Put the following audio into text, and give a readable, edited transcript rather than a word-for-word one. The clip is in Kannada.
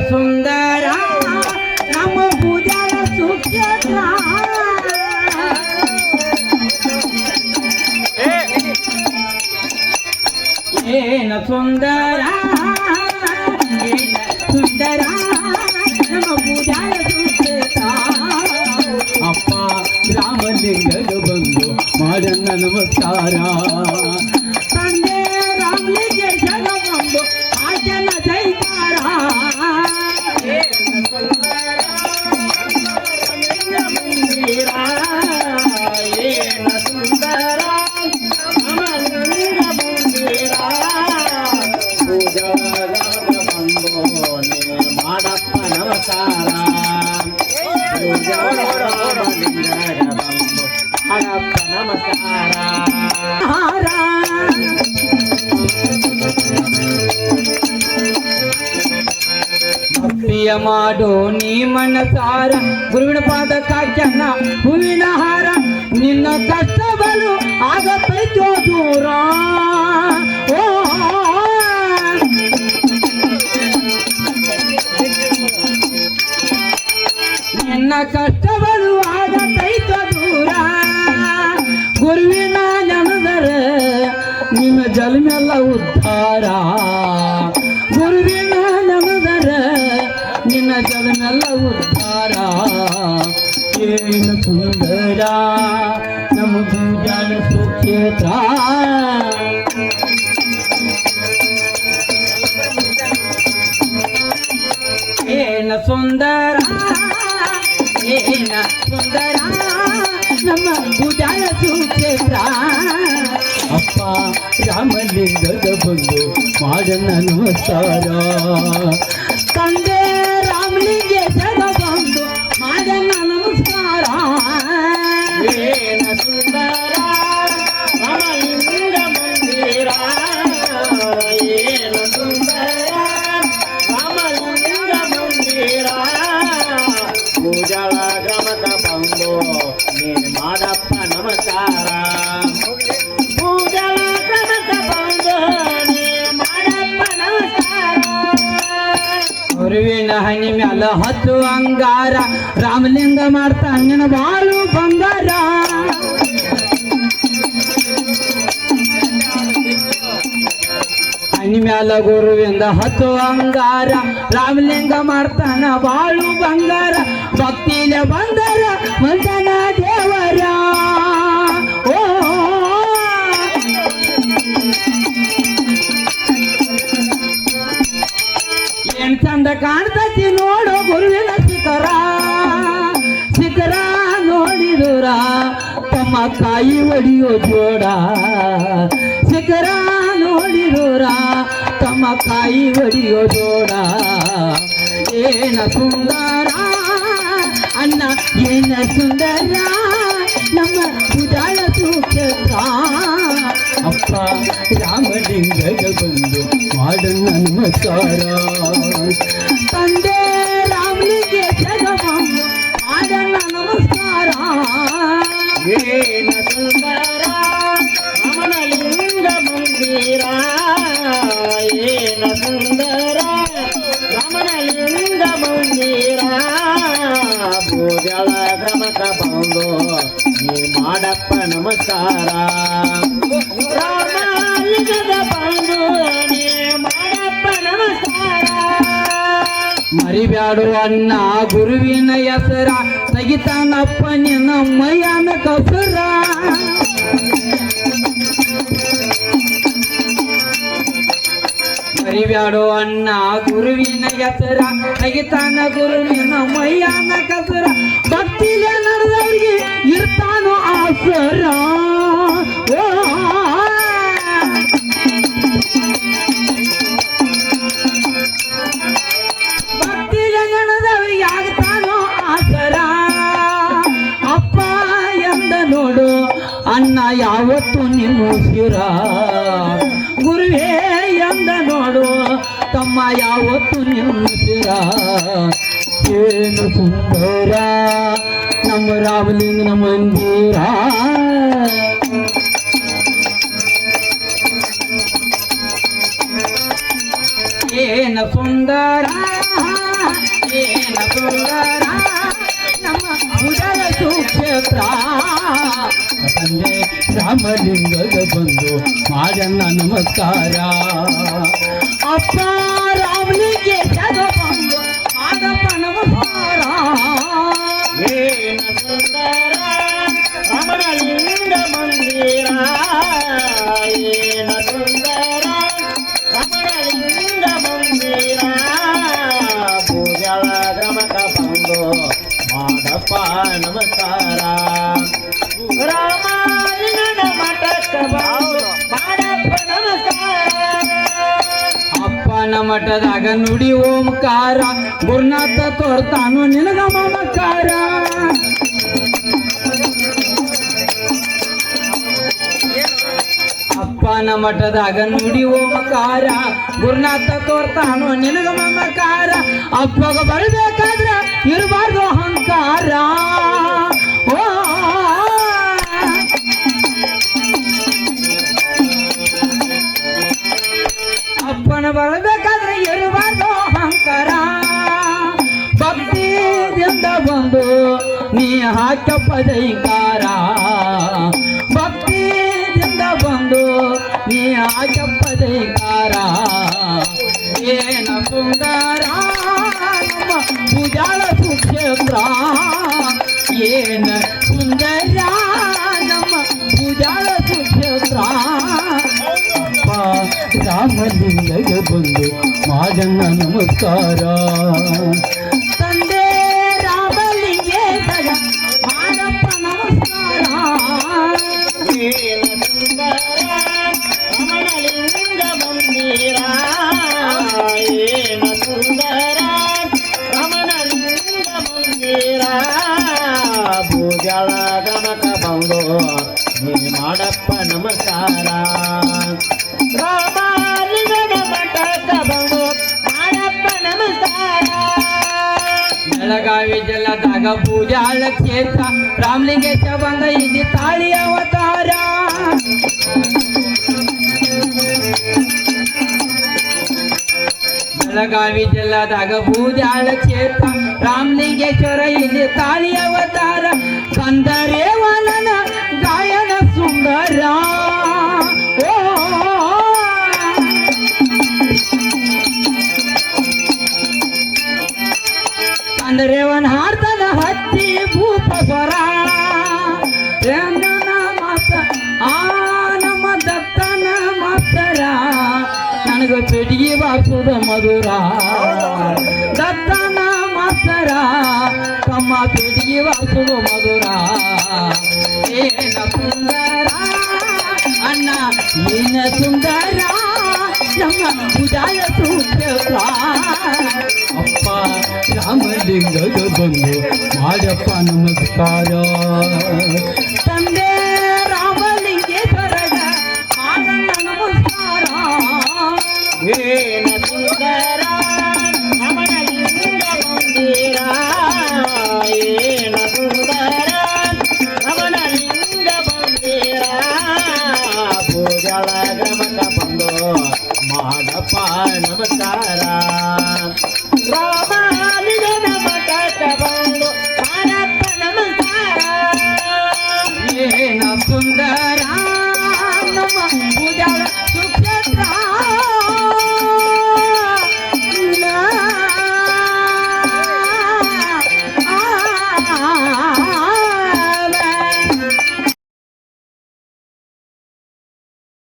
ಸುಂದರ ನಮ್ಮ ಪೂಜಾರ ಸುಕ್ಷೇತ್ರ ಏನ ಸುಂದರ ಸುಂದರ ನಮ್ಮ ಪೂಜಾರ ಸುಕ್ಷೇತ್ರ ಅಪ್ಪ ರಾಮಲಿಂಗದ ಬಂದು ಮಾಡನ್ನ ನಮಸ್ಕಾರ ತಂದೆ ರಾಮಲಿಂಗೇಶನ ಬಂದು ಆಜನ ಜೈಕಾರ ಮಂದಿರ ಏನ ಸುಂದರ ರಾಮಲಿಂಗ ಮಂದಿರ ಪೂಜಾರ ಬಂದು ಮಾಡಪ್ಪ ನಮಸ್ಕಾರ ನಮಸ್ಕಾರ ಭಕ್ತಿಯ ಮಾಡೋ ನೀ ಮನಸಾರ ಗುರುವಿನ ಪಾದ ಕಾಕ್ಯನ್ನ ಹೂವಿನ ಹಾರ ನಿನ್ನ ಕಷ್ಟ ಬಲು ಆಗತೈತೋ ದೂರ ಓ ನಿನ್ನ ಕಷ್ಟ ಬಲು ಆಗತೈತೋ ದೂರ ಗುರುವಿನ ಜನದರ ನಿನ್ನ ಜನ್ಮೆಲ್ಲ ಉದ್ಧಾರ ಗುರುವಿನ ಜನದರ ನಿನ್ನ ಜನ್ಮೆಲ್ಲ ಉದ್ಧಾರ ಏನು ಸುಂದರ ನಮ್ಮ ಪೂಜಾನ ಸುಕ್ಷೇತ್ರ ಏನ ಸುಂದರ ಏನ ಸುಂದರ ನಮ್ಮ ಪೂಜಾಯ ಸುಕ್ಷೇತ್ರ ಅಪ್ಪ ರಾಮಲಿಂಗದ ಬಂದು ಮಾಡನ್ನ ನಮಸ್ಕಾರ ತಂದೆ ರಾಮಲಿಂಗೇಶನ ಬಂದು ಮಾಡನ್ನ ನಮಸ್ಕಾರ ಏನ ಸುಂದರ ರಾಮಲಿಂಗ ಮಂದಿರ ಏನ ಸುಂದರ ರಾಮಲಿಂಗ ಮಂದಿರ ಪೂಜಾಳ ಗ್ರಾಮಕ ಬಂದು ನೀನು ಮಾಡಪ್ಪ ನಮಸ್ಕಾರ ಪೂಜಾಳ ಗ್ರಾಮಕ ಬಂದು ನೀನು ಮಾಡಪ್ಪ ನಮಸ್ಕಾರ ಗುರುವಿನ ಹನಿ ಮ್ಯಾಲ ಹತ್ತು ಅಂಗಾರ ರಾಮಲಿಂಗ ಮಾಡ್ತಾ ನಿನ್ನ ಬಾಳು ಬಂಗಾರ ಹನಿ ಮ್ಯಾಲ ಗುರುವಿಂದ ಹತ್ತು ಅಂಗಾರ ರಾಮಲಿಂಗ ಮಾಡ್ತಾನ ಬಾಳು ಬಂಗಾರ ಭಕ್ತಿಲ ಬಂದರ ಮಂದನ ದೇವರ ಓ ಏನ್ ಚಂದ ಕಾಣ್ತತಿ ನೋಡು ಗುರುವಿನ ಶಿಖರ ಶಿಖರ ನೋಡಿದುರ ತಮ್ಮ ಕಾಯಿ ಒಡಿಯೋ ಜೋಡ ಶಿಖರ ನೋಡಿದೋರ ತಮ್ಮ ಕಾಯಿ ಒಡಿಯೋ ಜೋಡ ಏನ ಸುಂದರ ಅಣ್ಣ ಏನ ಸುಂದರ ನಮ್ಮ ಪೂಜಾಳ ಸುಕ್ಷೇತ್ರ ಅಪ್ಪ ರಾಮಲಿಂಗದ ಬಂದು ಮಾಡನ್ನ ನಮಸ್ಕಾರ ತಂದೆ ರಾಮಲಿಂಗೇಶನ ಬಂದು ಮಾಡನ್ನ ನಮಸ್ಕಾರ ಏನ ಸುಂದರ ರಾಮಲಿಂಗ ಮಂದಿರ ಏನ ಸುಂದರ ರಾಮಲಿಂಗ ಮಂದಿರ ಪೂಜಾಳ ಕ್ರಮಕ ಬಂದು ನೀ ಮಾಡಪ್ಪ ನಮಸ್ಕಾರ ರಾಮಲಿಂಗದ ಬಂದು ನೀ ಮಾಡಪ್ಪ ನಮಸ್ಕಾರ ಮರಿಬ್ಯಾಡು ಅಣ್ಣ ಗುರುವಿನ ಹೆಸರ ತೆಗಿತಾನಪ್ಪ ನಿನ್ನ ಮೈಯನ ಕಸರ ಮರಿಬ್ಯಾಡು ಅಣ್ಣ ಗುರುವಿನ ಹೆಸರ ತೆಗಿತಾನ ಗುರುವಿನ ಮೈಯನ ಕಸರ ಭಕ್ತಿಲೇ ನಡೆದವ್ರಿಗೆ ಇರ್ತಾನೋ ಆಸರ ಓ ಭಕ್ತಿಲೇ ನಡೆದವ್ರಿಗೆ ಆಗ್ತಾನೋ ಆಸರ ಅಪ್ಪ ಎಂದ ನೋಡು ಅಣ್ಣ ಯಾವತ್ತು ನಿಮ್ಮ ಶಿರ ಗುರುವೇ ಎಂದ ನೋಡು ತಮ್ಮ ಯಾವತ್ತು ನಿಮ್ಮ ಶಿರ ಏನು ಸುಂದರ ನಮ್ಮ ರಾಮಲಿಂಗನ ಮಂದಿರ ಏನ ಸುಂದರ ಏನ ಸುಂದರ ನಮ್ಮ ಉದಯ ಸುಕ್ಷೇತ್ರ ತಂದೆ ರಾಮಲಿಂಗದ ಬಂದು ಮಾದಣ್ಣ ನಮಸ್ಕಾರ ಅಪ್ಪ ರಾಮಲಿಂಗೇಶದ ಬಂದು ಮಾದಪ್ಪ ನಮಸ್ಕಾರ ಏನ ಸುಂದರ ರಮಣಲಿಂಗ ಮಂದಿರ ಏನ ಸುಂದರ ರಮಣಲಿಂಗ ಮಂದಿರ ಪೂಜಳ ಗ್ರಮಕ ಬಂದು ಮಾದಪ್ಪ ನಮಸ್ಕಾರ ರಾಮಲಿಂಗನ ಮಠಕ್ಕ ಬಂದು ಮಾದಪ್ಪ ನಮಸ್ಕಾರ ಅಪ್ಪನ ಮಠದಾಗ ನುಡಿ ಓಂಕಾರ ಗುರುನಾಥ ತೋರ್ತಾನು ನಿನಗ ಮಮಕಾರ ಅಪ್ಪನ ಮಠದಾಗ ನುಡಿ ಓಂಕಾರ ಗುರುನಾಥ ತೋರ್ತಾನು ನಿನಗ ಮಮಕಾರ ಅಪ್ಪಗ ಬರಬೇಕಾದ್ರ ಇರಬಾರ್ದು ಅಹಂಕಾರ ಓ ಅಪ್ಪನ ಬರಬೇಕಾದ್ರೆ ಇರಬಾರ್ದು ಅಹಂಕಾರ ಭಕ್ತಿಯಿಂದ ಬಂದು ನೀ ಹಾಕಪ್ಪ ಜೈಕಾರ ಭಕ್ತಿಯಿಂದ ಬಂದು ನೀ ಹಾಕಪ್ಪ ಜೈಕಾರ ಏನ ಸುಂದರ ನಮ್ಮ ಪೂಜಾಳ ಸುಕ್ಷೇತ್ರ ಏನ ಸುಂದರ ನಮ್ಮ ಪೂಜಾಳ ಸುಕ್ಷೇತ್ರ ರಾಮಲಿಂಗಗೆ ಬಂದು ಮಾದಣ್ಣ ನಮಸ್ಕಾರ ತಂದೆ ರಾಮಲಿಂಗೇಶಗ ಮಾದಪ್ಪ ನಮಸ್ಕಾರ ಏನ ಸುಂದರ ರಮಣಲಿಂಗ ಮಂದಿರ ಏನ ಸುಂದರ ರಮಣಲಿಂಗ ಮಂದಿರ ಪೂಜಳ ಗಮಕ ಬಂದು ನೀ ಮಾಡಪ್ಪ ನಮಸ್ಕಾರ ರಾಮಲಿಂಗನ ಮಠಕ್ಕ ಬಂದು ಮಾಡಪ್ಪ ನಮಸ್ಕಾರ ಬೆಳಗಾವಿ ಜಿಲ್ಲಾದಾಗ ಪೂಜಾಳ ಕ್ಷೇತ್ರ ರಾಮಲಿಂಗೇಶ ಬಂದ ಇಲ್ಲಿ ತಾಳಿ ಅವತಾರ ಬೆಳಗಾವಿ ಜಿಲ್ಲಾದಾಗ ಪೂಜಾಳ ಕ್ಷೇತ್ರ ರಾಮಲಿಂಗೇಶ್ವರ ಇಲ್ಲಿ ತಾಳಿ ಅವತಾರ ಕಂದರೇವನನ ಗಾಯನ ಸುಂದರ ಓ ಕಂದರೇವನ ಹಾಡ್ತನ ಹತ್ತಿ ಭೂಪ ಸ್ವರ ರಂಗನ ಮಾತ ಆ ನಮ್ಮ ದತ್ತನ ಮಾತರ ನನಗ ಪೆಟ್ಟಿಗೆ ಬಾರಿಸುದ ಮಧುರ ದತ್ತನ ಮಾತರ ತಮ್ಮ ಪೆಟ್ಟಿಗೆ ಬಾರಿಸುದ ಮಧುರ ಏನ ಸುಂದರ ಅಣ್ಣ ಏನ ಸುಂದರ ನಮ್ಮ ಪೂಜಾಯ ಸುಕ್ಷೇತ್ರ ಅಪ್ಪ ರಾಮಲಿಂಗದ ಬಂದು ಮಾಡಪ್ಪ ನಮಸ್ಕಾರ